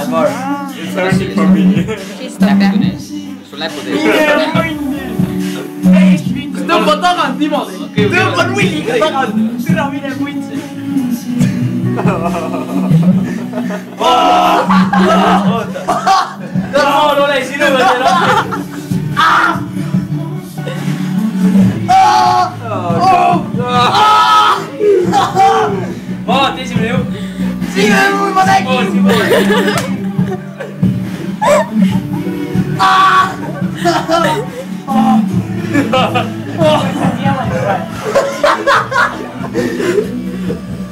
Anvar. It's only for me. Sul näpud ees. Tõmba tagant niimoodi. Tõmba nulliga tagant. Türa mine muitse. Tahan ole sinu veel rohkem. Vaata esimene jupp. Siin on mul ma nägin.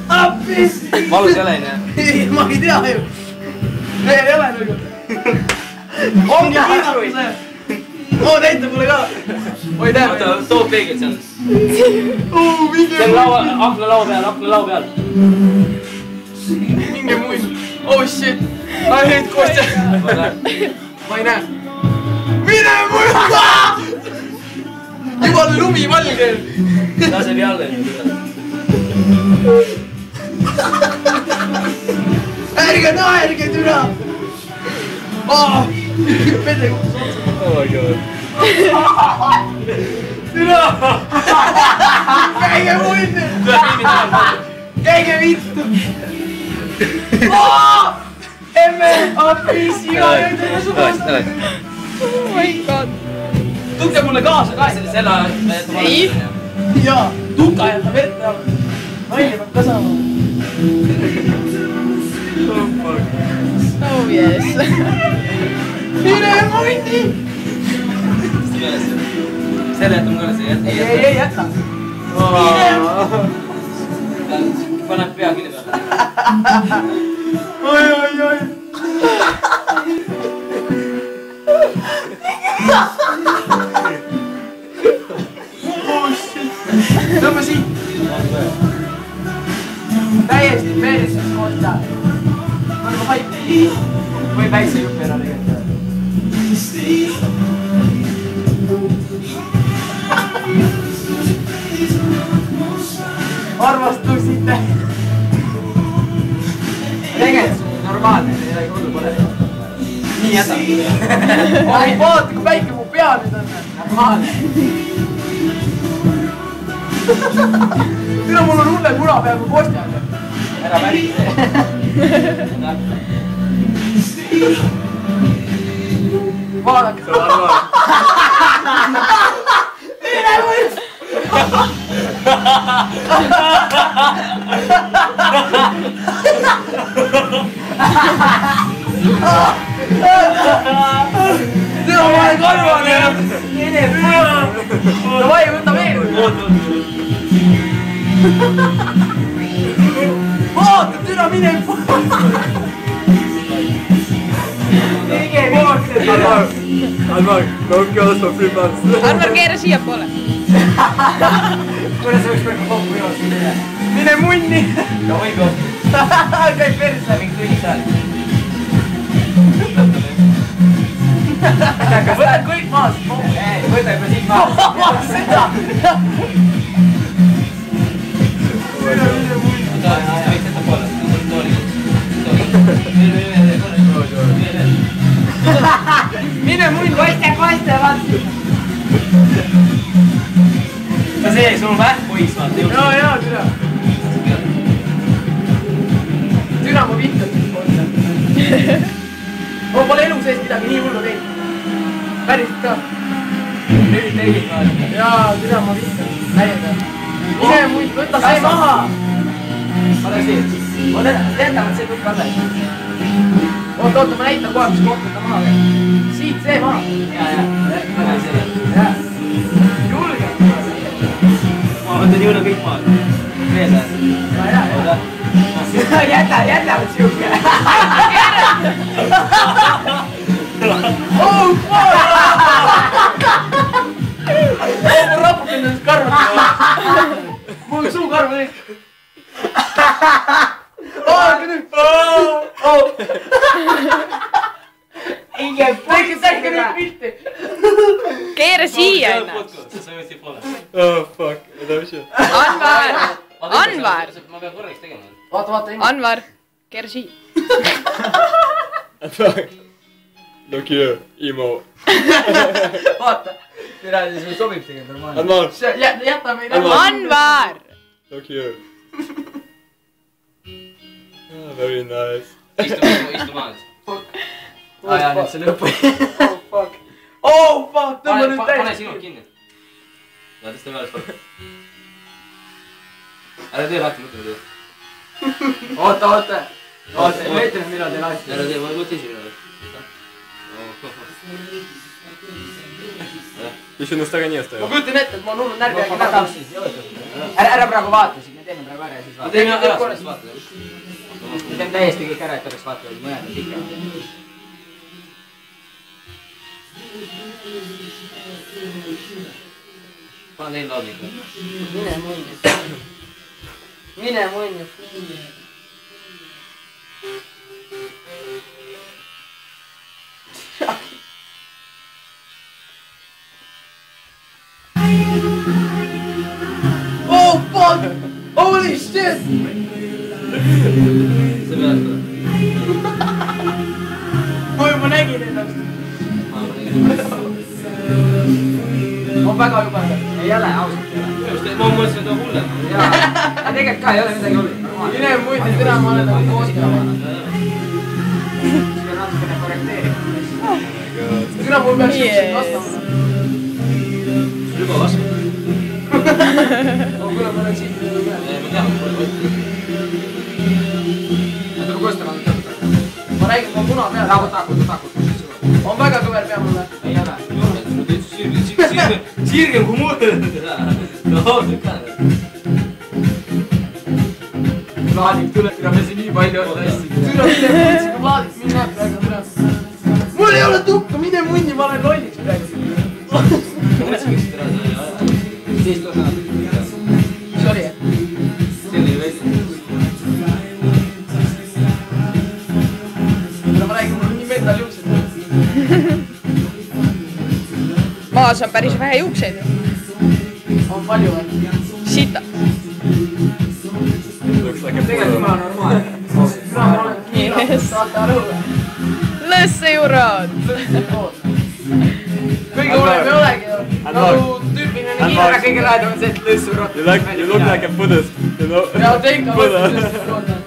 Appis! Valus ei ole, nii? Ma ei tea ju. Veel ei ole nagu. Ongi kiidaku see. Oo, näita mulle ka. Oi, tea. Too peegel seal. Minge See on akna lau peal. Minge muin. Oh shit. I hate Kostja. Ma ei näe. Mine muin! Juba lumi valge. Lase peale. Ärge naerge, türa! Pede kuhus otsa. Oh my god. Türa! Käige muinne! Käige vittu! Emme! Appis! Iga öödele subast! Oh my god. Tukke mulle kaasa ka! Selle Ei. Jaa! Tuka jätab ette all! Naine peab ka saama! Oh fuck. Oh yes. Mine muinni! Selle jätab mulle see jätta. Ei jäta! Paneb pea kinni peale. Oi! Tõmba siit! Täiesti perses kohta! Nagu haipi! Või väikse jupi ära tegelikult. Arvastusite! Tegelikult see on normaalne, ei ole hullu pole. Nii jätab. Oi, vaata kui väike mu pea nüüd on. Normaalne. Minu mul on hulle muna peaaegu Kostjal. Ära väri. Vaadake. Mine võiks. Tea, ma olen karvane. Davai, võta veel. Vaata, türa mine. Anvar, don't kill us for 3 months. Anvar, keera siia poole. Kuule, see võiks praegu kokku joosta. Mine munni. No võib joosta. Käib perse. Mingi tühi seal. Võtad kõik maas. Võta juba siit maha. Seda. Võiks jätta poole. Mine munn. Koiste, vaata. Ka see, sul on vähk poiss, vaata. Jaa, türa. Türa ma vittu. Ma pole elu sees midagi nii hullu teinud. Päriselt ka. Nüüd tegid vaata. Jaa, türa ma vittu. Täiendav. Mine munn, võta see maha. Pane siit. Jätavad see kõik alla. Oota, ma näitan kohe, mis kohta ta maha käib. Siit see maha. Jaa. Julge. Ma võtan jõule kõik maha. Veel või? Jäta siuke. Oh, fuck! Ma raputan nendest karvad. Mul on suukarvad ees. Tehke nüüd pilti. Keera siia ennast. Oh fuck, mida mis see? Anvar. Ma pean korraks tegema. Vaata. Anvar, keera siia. Look here, emo. Vaata. Mira, siis meil sobib tegelikult normaalne. Anvar. Jäta meile. Anvar! Look here. Very nice. Istu maas. Jaa, nüüd see lõpu. Oh fuck. Oh fuck, tõmba nüüd täis. Pane sinult kinni. Ja tõsta peale sport. Ära tee lahti, mõtle tee. Oota. Oota, ma ütlen, millal tee lahti. Ära tee, ma mõtle esimene. Еще на stagani Ma оставил. kujutan ette, et ma olen hullult närvi äkki näha. Ära praegu vaata siin, me teeme praegu ära ja siis vaata. Ma teeme ära, siis vaata. Me teeme täiesti kõik ära, et oleks vaata mõelda pikemalt. Pane teine laudnik. Mine munni. Oh fuck! Holy shit! See peale seda. Ma juba nägin ennast. On väga jube. Ei ole, ausalt ei ole. Ma mõtlesin, et on hullem. Jaa. Tegelikult ka ei ole midagi hullu. Mine muidu, täna ma olen nagu koostöö. Siis pean natukene korrekteerima. Täna mul peaks siukseid vastama. Juba vastu. Kuule, ma olen siit. Ma tean, et pole võtti. Oota, ma koostöö olen tõttu. Ma räägin, ma muna peal. Takut. On väga kõver pea mulle. Ei ole. Sirgem kui muud. No, tükka. Plaadib tuleb, mida me siin nii palju on asju. Türa, mine munni, plaadib, mine näeb praegu türa. Mul ei ole tukka, mine munni, ma olen lolliks praegu. Teist osa. Mis oli? See oli väike. Ma räägin, mul on nii metal juuksed. Maas on päris vähe juukseid ju. On palju või? Sita. Looks like a Tegelikult photo. ma olen normaalne. Mina ma olen kiiralt, saate aru või? Lõssejuurad. Kõige hullem ei olegi ju. Nagu tüüpiline kiire, kõige lähedam on see, et lõssu rohkem. You look like a Buddhist, you know? Ja teika Buddha. võttes rohkem.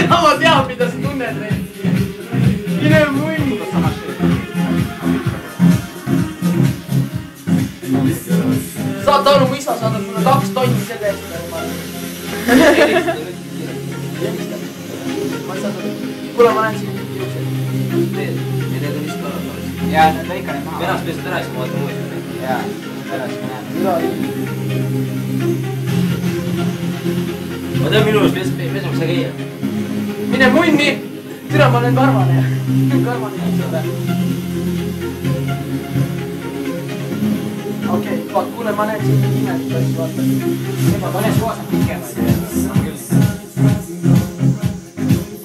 Ma tean, mida sa tunned neid. Mine munni. Saate aru, mu isa saadab mulle 2 tonni selle eest. Kuule, ma näen siin juukseid. Need on vist ka. Jaa, lõika need maha. Venast pesed ära, siis ma vaatan uuesti. Jaa, pärast ma näen. Ma tean, minu arust pesemas sai käia. Mine munni! Türa, ma olen karvane. Karvane seda. Okei, kuule, ma näen siin imelik asju, vaata. Ega mõnes kohas on pikemaid.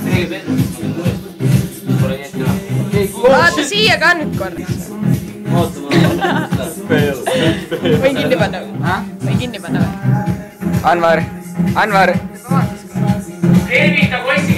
See pesemas uuesti. Pole nii ette näha. Vaata siia ka nüüd korra. Oota, Fail. Võin kinni panna või? Võin kinni panna või? Anvar. Tervita poissi